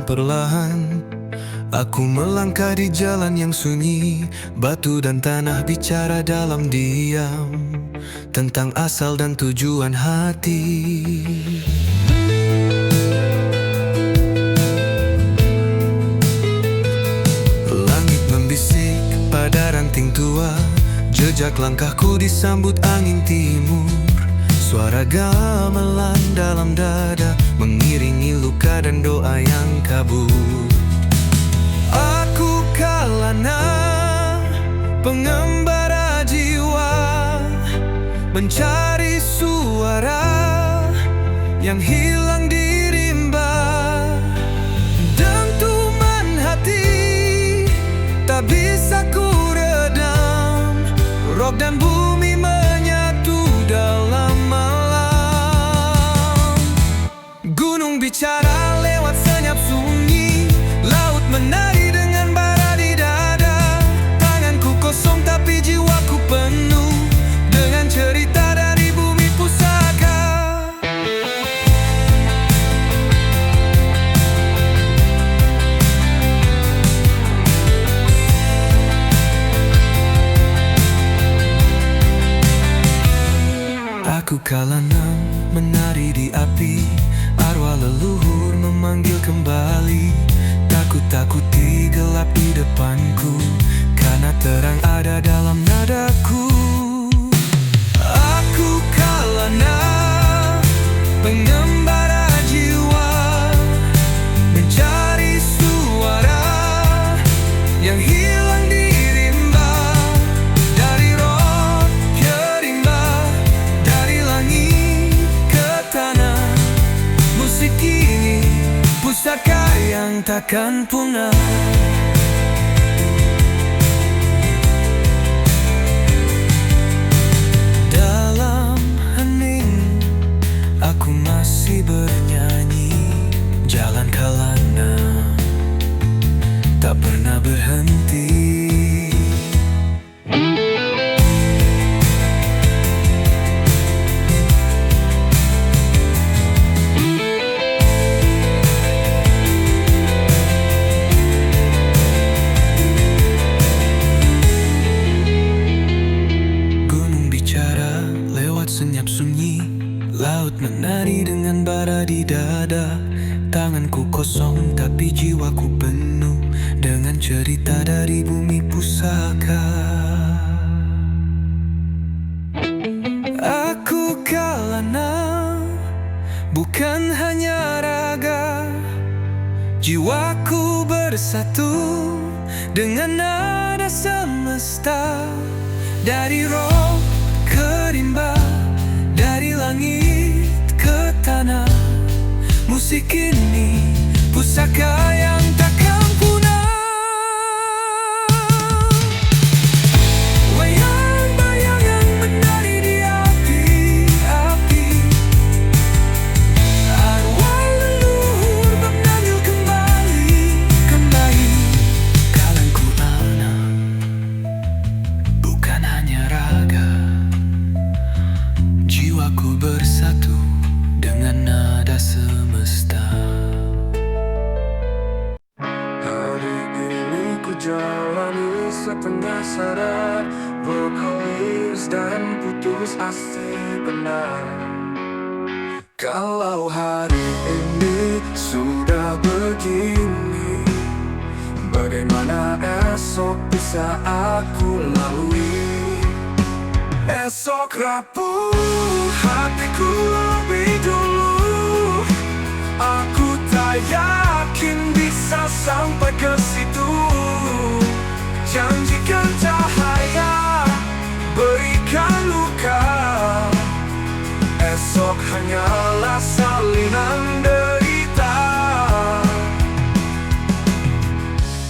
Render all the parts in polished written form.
perlahan aku melangkah di jalan yang sunyi. Batu dan tanah bicara dalam diam tentang asal dan tujuan hati. Langit membisik pada ranting tua, jejak langkahku disambut angin timur. Suara gamelan dalam dada mengiringi luka dan doa yang kabur. Aku Kalana, pengembara jiwa, mencari suara yang hilang di rimba. Dentuman hati tak bisa ku redam, rock dan bumi menyatu dalam malam. Gunung bicara lewat senyap sunyi, laut menari dengan bara di dada. Tanganku kosong tapi jiwaku penuh dengan cerita dari bumi pusaka. Aku Kalana menari di api, arwah leluhur memanggil kembali. Takut-takuti gelap di depanku, karena terang ada dalam nadaku. Aku Kalana, pengembara jiwa, mencari suara yang hilang di rimba. Dari rock ke rimba, dari langit ke tanah, musik ini pusaka yang takkan punah. Dalam hening aku masih bernyanyi. Jalan Kalana tak pernah berhenti. Senyap sunyi, laut menari dengan bara di dada. Tanganku kosong tapi jiwaku penuh dengan cerita dari bumi pusaka. Aku Kalana, bukan hanya raga, jiwaku bersatu dengan nada semesta. Dari rock ke rimba, dari langit ke tanah, musik ini pusaka yang takkan punah. Bayang-bayangan menari di api-api, arwah leluhur memanggil kembali. Kalangku anak, bukan hanya raga, jiwaku bersatu dengan nada semesta. Hari ini ku jalani setengah sadar, berkelis dan putus asa benar. Kalau hari ini sudah begini, bagaimana esok bisa aku lalui? Esok rapuh hatiku lebih dulu, aku tak yakin bisa sampai ke situ. Janjikan cahaya, berikan luka, esok hanyalah salinan derita.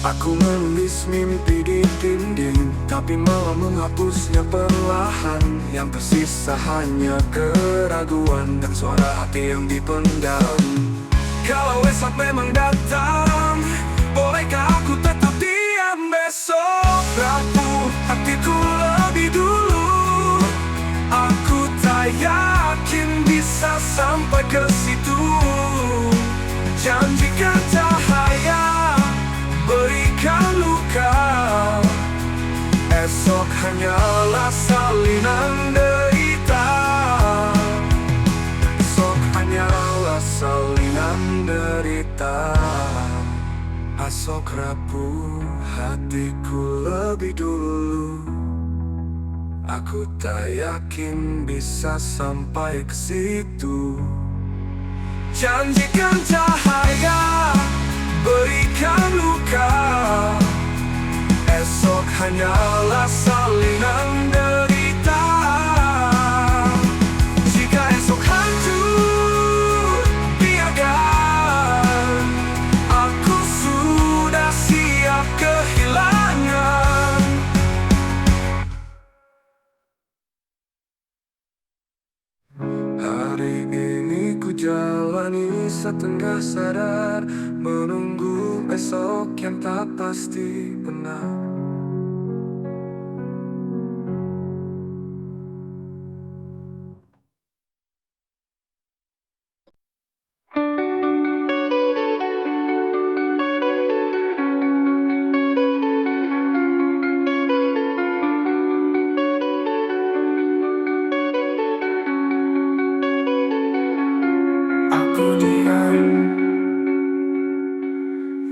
Aku menulis mimpi di dinding, tapi malah menghapusnya perlahan. Yang tersisa hanya keraguan dan suara hati yang dipendam. Kalau esok memang datang, bolehkah aku tetap diam? Besok rapuh hatiku lebih dulu, aku tak yakin bisa sampai ke situ. Janjikan cahaya, salinan derita. Esok hanyalah salinan derita. Esok rapuh hatiku lebih dulu. Aku tak yakin bisa sampai ke situ. Janjikan cahaya, berikan luka. Esok hanyalah salinan derita. Jika esok hancur, biarkan. Aku sudah siap kehilangan. Hari ini ku jalani setengah sadar, menunggu esok yang tak pasti benar. Aku diam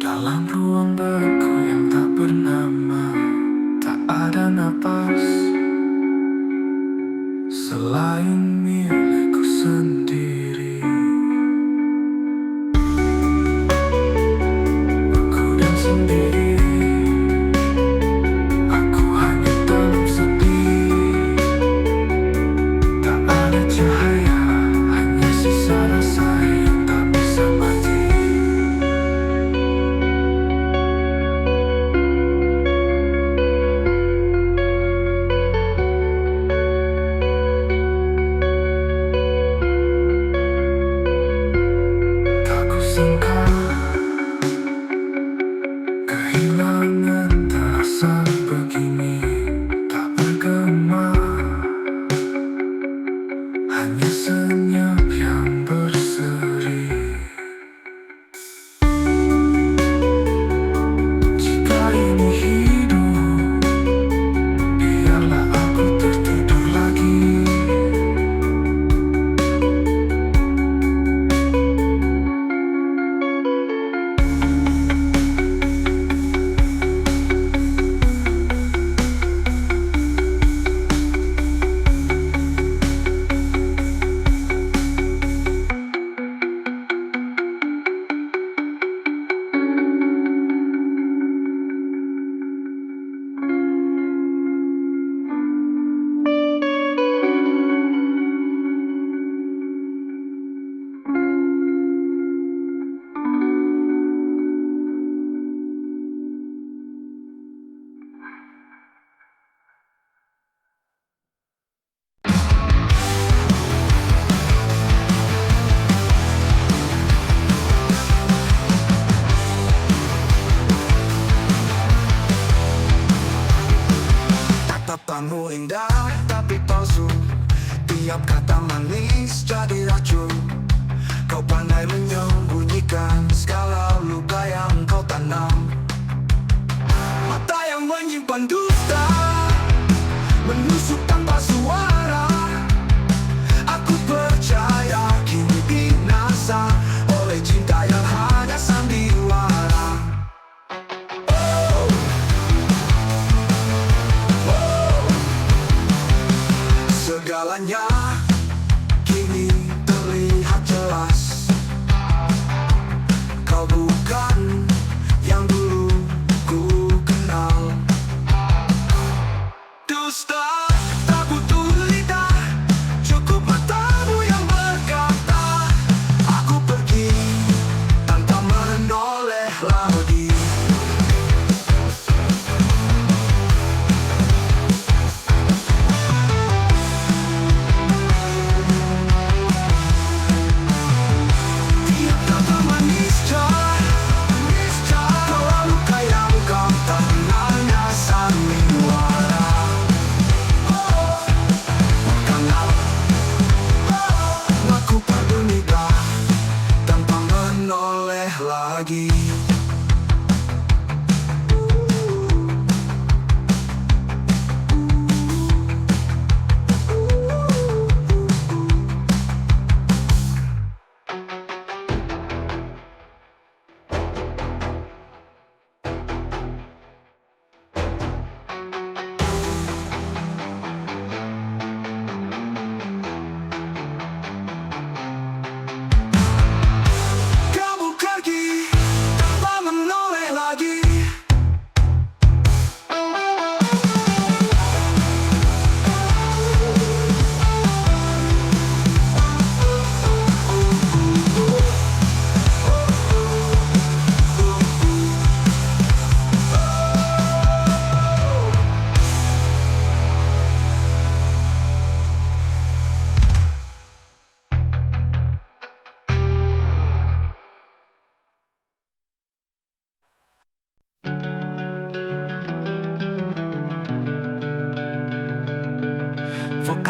dalam ruang beku yang tak bernama. Tak ada napas selain milikku sendiri. Aku dan sendiri. Aku hanya dalam sepi. Tak ada cahaya, hanya sisa rasa yang tak bisa mati. Tak kusangka kehilangan terasa begini. Tak bergema, hanya senyap yang berseri. Jika ini hidup, biarlah aku tertidur lagi. Tatapanmu indah tapi palsu. Tiap kata manis jadi racun. Kau pandai menyembunyikan segala luka yang kau tanam. Mata yang menyimpan dusta menusuk tanpa suara. Aku percaya kini binasa oleh cinta yang hanya sandiwara. Segalanya kini terlihat jelas. Kau bukan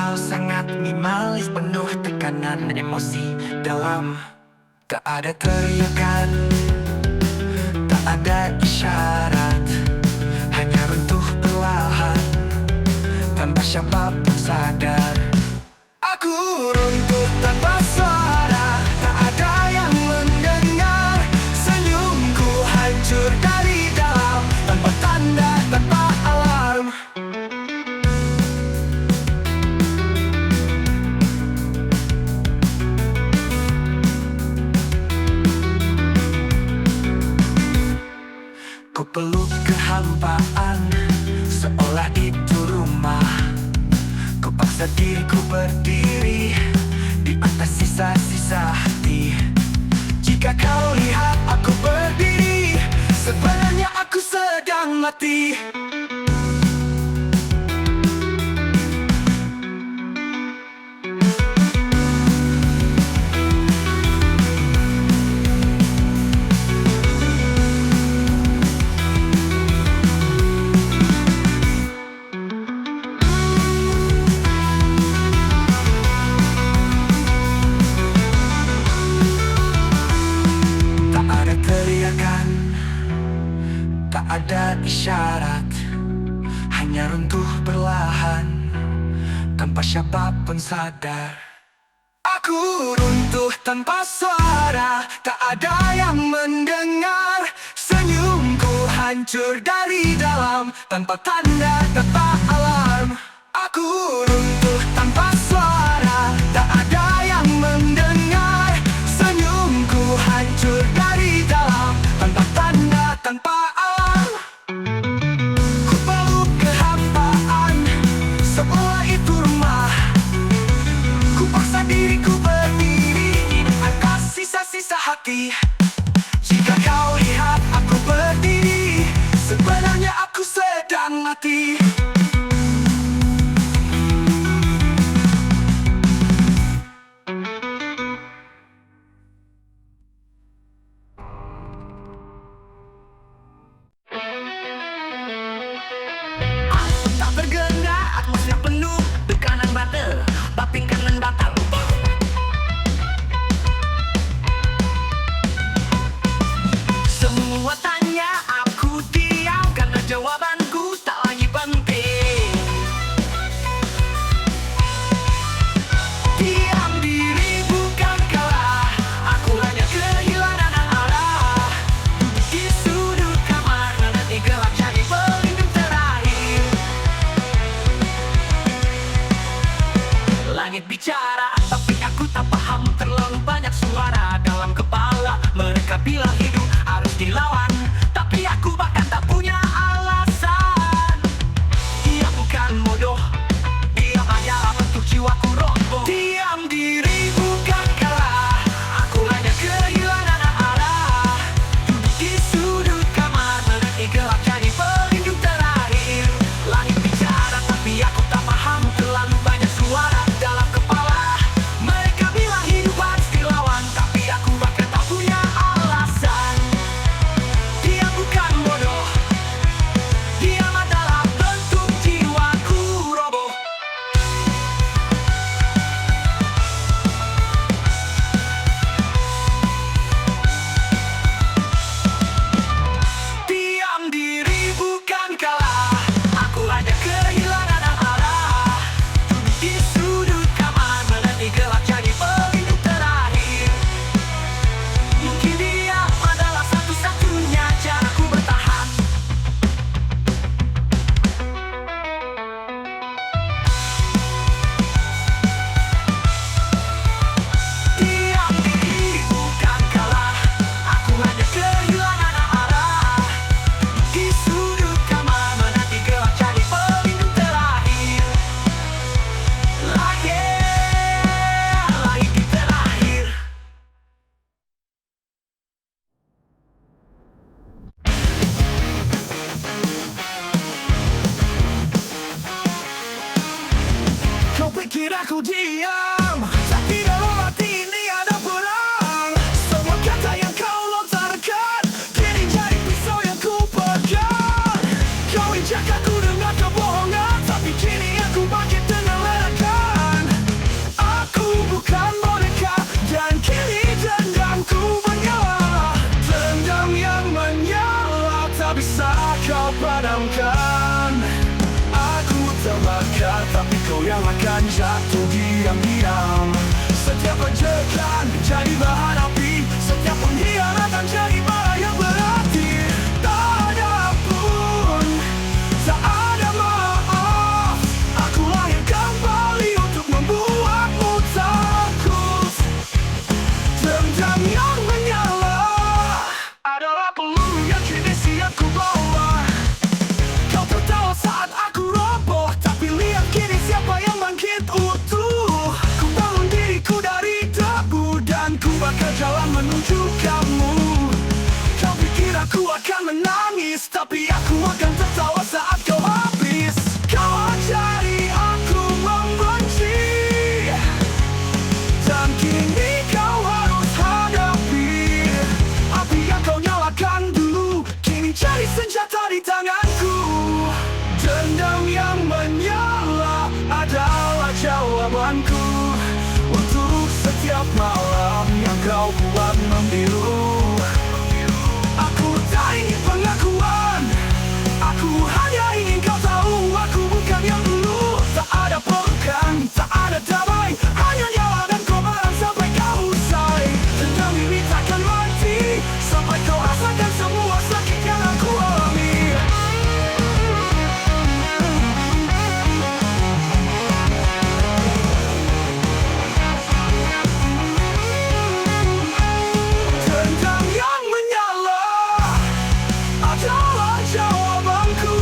kau sangat minimalis, penuh tekanan emosi dalam. Tak ada teriakan, tak ada isyarat, hanya runtuh perlahan tanpa siapapun sadar. Aku runtuh tanpa suara, tak ada yang mendengar. Senyumku hancur dari dalam, tanpa tanda, tanpa alarm. Ku peluk kehampaan, seolah itu rumah. Ku paksa diriku berdiri di atas sisa-sisa hati. Jika kau lihat aku berdiri, sebenarnya aku sedang mati. Tak ada isyarat, hanya runtuh perlahan tanpa siapapun sadar. Aku runtuh tanpa suara, tak ada yang mendengar. Senyumku hancur dari dalam, tanpa tanda, tanpa alarm. Aku runtuh tanpa suara, tak ada yang mendengar. Senyumku hancur dari dalam, tanpa tanda, tanpa alarm. Sisa hati. Jika kau lihat aku berdiri, sebenarnya aku sedang mati. Aku tak bergerak, atmosfer penuh tekanan batin, tapi kanan batal. Semua tanya, aku diam karena jawabanku tak lagi penting. Diam diri bukan kalah, aku hanya kehilangan arah. Duduk di sudut kamar, menanti gelap cari pelindung terakhir. Langit bicara, tapi aku tak paham. Terlalu banyak suara dalam kepala. Mereka bilang hidup harus dilawan, tapi aku bahkan tak punya alasan. Dia bukan bodoh, dia hanyalah bentuk jiwaku roboh. Diam diri bukan kalah, aku hanya kehilangan arah. Duduk di sudut kamar, menanti gelap jadi pelindung terakhir. Langit bicara, tapi aku tak paham. Terlalu banyak suara dalam kepala. Mereka bilang hidup harus dilawan, tapi aku bahkan tak punya alasan. Dia bukan bodoh, dia adalah bentuk jiwaku roboh. Diam diri bukan kalah, aku hanya kehilangan arah. Duduk di sudut kamar, menanti gelap jadi pelindung terakhir. Mungkin dia adalah satu-satunya caraku bertahan. Diam diri bukan kalah, aku hanya kehilangan arah. Duduk di sudut kamar, menanti gelap jadi pelindung terakhir. Lagi terakhir. Kau pikir aku diam, tapi dalam hati ini ada perang. Semua kata yang kau lontarkan kini jadi pisau yang ku pegang. Kau injak aku dengan kebohongan, tapi kini aku bangkit dengan ledakan. bisa kau padamkan. Aku terbakar, tapi kau yang akan jatuh diam-diam. Setiap ajakan jadi bahan api, setiap pengkhianatan jadi bara yang berarti. Tak ada pun, tak ada maaf. Aku lahir kembali untuk membuatmu takut. Dendam yang menyala adalah peluru yang kini siap ku bawa. Kau tertawa saat aku roboh, tapi lihat kini siapa yang bangkit utuh. Ku bangun diriku dari debu dan ku bakar jalan menuju kamu. Kau pikir aku akan menangis, tapi aku akan tertawa saat kau habis. Kau ajari aku membenci, dan kini kau harus hadapi. Api yang kau nyalakan dulu kini jadi senjata di tanganku. Dendam yang menyala adalah jawabanku untuk setiap malam yang kau buat membiru. Aku tak ingin pengakuan, aku hanya ingin kau tahu aku bukan yang dulu. Tak ada pelukan, tak ada damai, hanya nyala dan kobaran sampai kau usai. Dendam ini takkan mati sampai kau rasakan semua sakit yang aku alami. Dendam yang menyala adalah jawabanku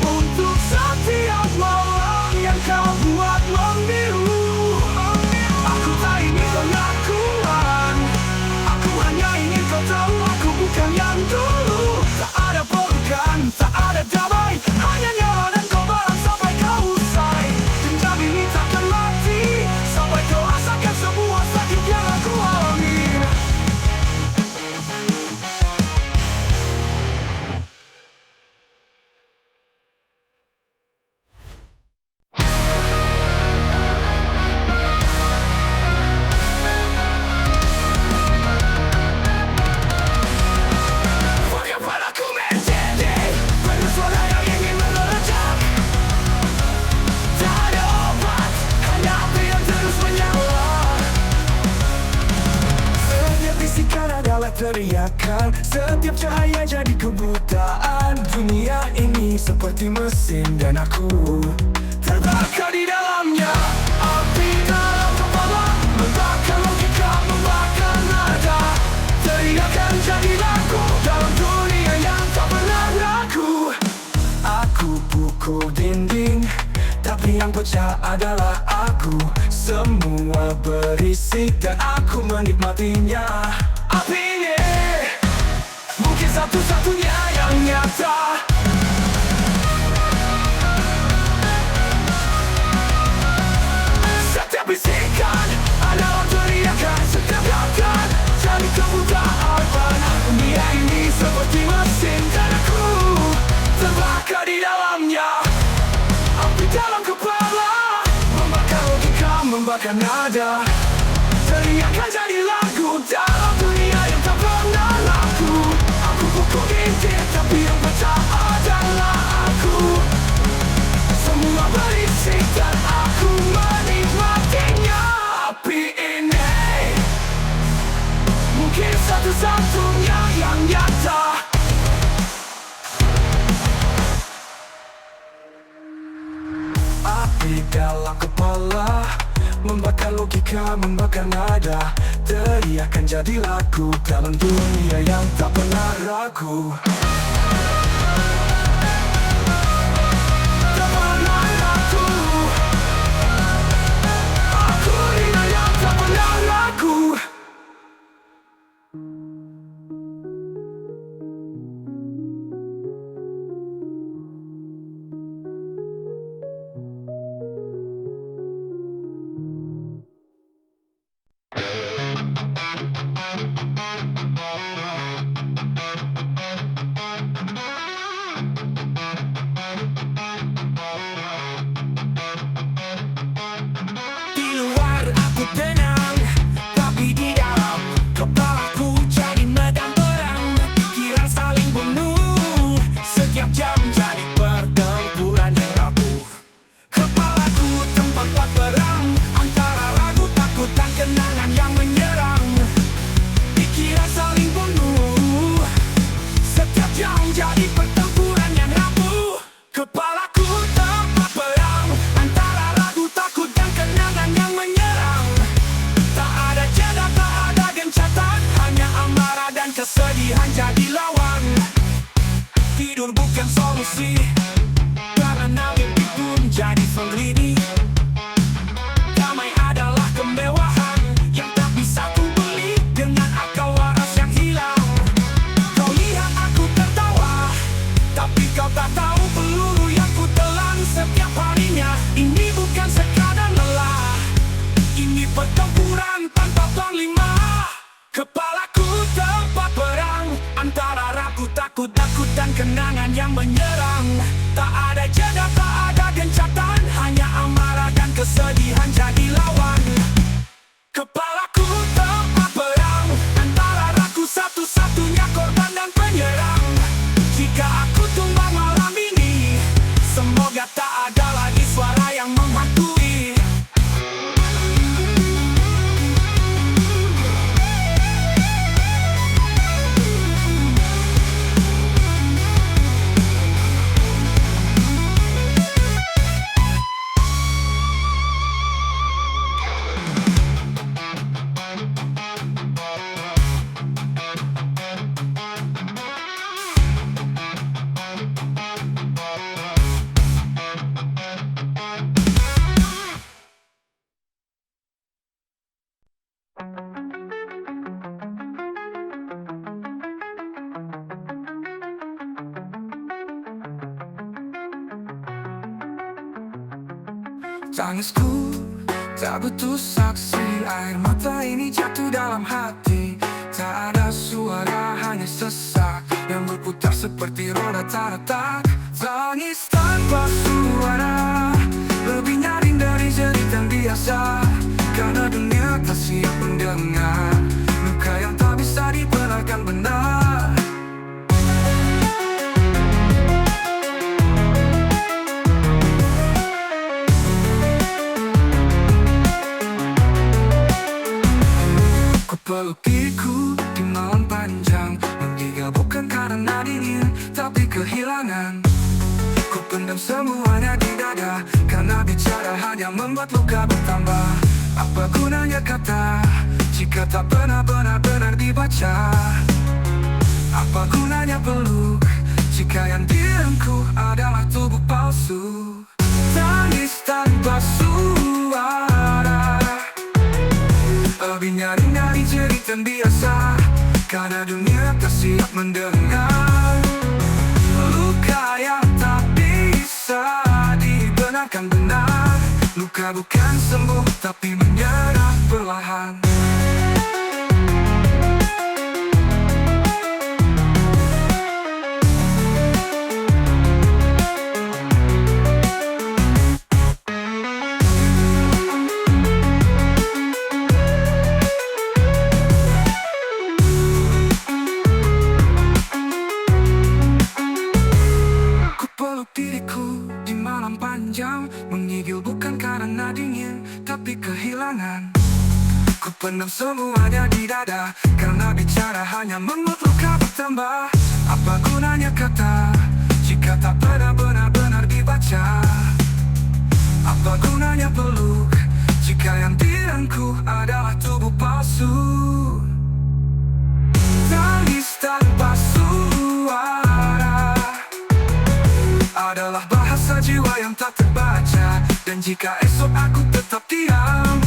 untuk setiap malam yang kau buat membiru. Aku tak ingin pengakuan, aku hanya ingin kau tahu aku bukan yang dulu. Tak ada pelukan, tak ada damai, hanya nyala dan kobaran sampai kau usai. Dendam ini takkan mati sampai kau rasakan semua sakit yang aku alami. Bagaimana ku menjadi suara yang ingin meledak. Tak ada obat, hanya api yang terus menyala. Setiap bisikan adalah teriakan, setiap cahaya jadi kebutaan. Dunia ini seperti mesin dan aku terbakar di dalamnya. Api dalam kepala membakar logika, membakar nada. Teriakan jadi lagu dalam dunia yang tak pernah ragu. Aku pukul dinding, tapi yang pecah adalah aku. Semua berisik dan aku menikmatinya. Api ini mungkin satu-satunya yang nyata. Setiap bisikan adalah teriakan, setiap gerakan jadi kebutaan. Dunia ini seperti mesin dan aku terbakar di dalamnya. Api dalam kepala membakar logika, membakar nada. Teriakan jadi lagu dalam dunia yang tak pernah laku. Aku pukul dinding, tapi yang pecah adalah aku. Semua berisik dan aku menikmatinya. Api ini mungkin satu-satunya yang nyata. Api dalam kepala membakar logika, membakar nada. Teriakan jadi lagu dalam dunia yang tak pernah ragu. Tak pernah ragu. Aku dunia yang tak pernah ragu. tidur bukan solusi, karena mimpi pun jadi sendiri. Damai adalah kemewahan yang tak bisa ku beli dengan akal waras yang hilang. Kau lihat aku tertawa, tapi kau tak tahu peluru yang ku telan setiap harinya. Ini bukan sekadar lelah, ini pertempuran tanpa panglima. Kepalaku tempat perang antara ragu, takut, dan kenangan yang menyerang. Tak ada jeda, tak ada gencatan, hanya amarah dan kesedihan jadi lawan. Kepalaku tempat perang antara ragu, satu-satunya korban dan penyerang. Jika aku tumbang malam ini, semoga tak ada lagi suara yang menghantui. Tangisku tak butuh saksi, air mata ini jatuh dalam hati. Tak ada suara, hanya sesak yang berputar seperti roda tak retak. Tangis tanpa suara, lebih nyaring dari jeritan biasa, karena dunia tak siap mendengar luka yang tak bisa dibenarkan benar. Peluk diriku di malam panjang, menggigil bukan karena dingin, tapi kehilangan. Ku pendam semuanya di dada, karena bicara hanya membuat luka bertambah. Apa gunanya kata, jika tak pernah benar-benar dibaca? Apa gunanya peluk, jika yang direngkuh adalah tubuh palsu? Tangis tanpa suara, lebih nyaring dari jeritan biasa, karena dunia tak siap mendengar luka yang tak bisa dibenarkan benar. Luka bukan sembuh, tapi menyerah perlahan. Menggigil bukan karena dingin, tapi kehilangan. Ku pendam semuanya di dada, karena bicara hanya membuat luka bertambah. Apa gunanya kata, jika tak pernah benar-benar dibaca? Apa gunanya peluk, jika yang direngkuh adalah tubuh palsu? Tangis tanpa suara adalah bahasa jiwa yang tak terbaca. Dan jika esok aku tetap diam,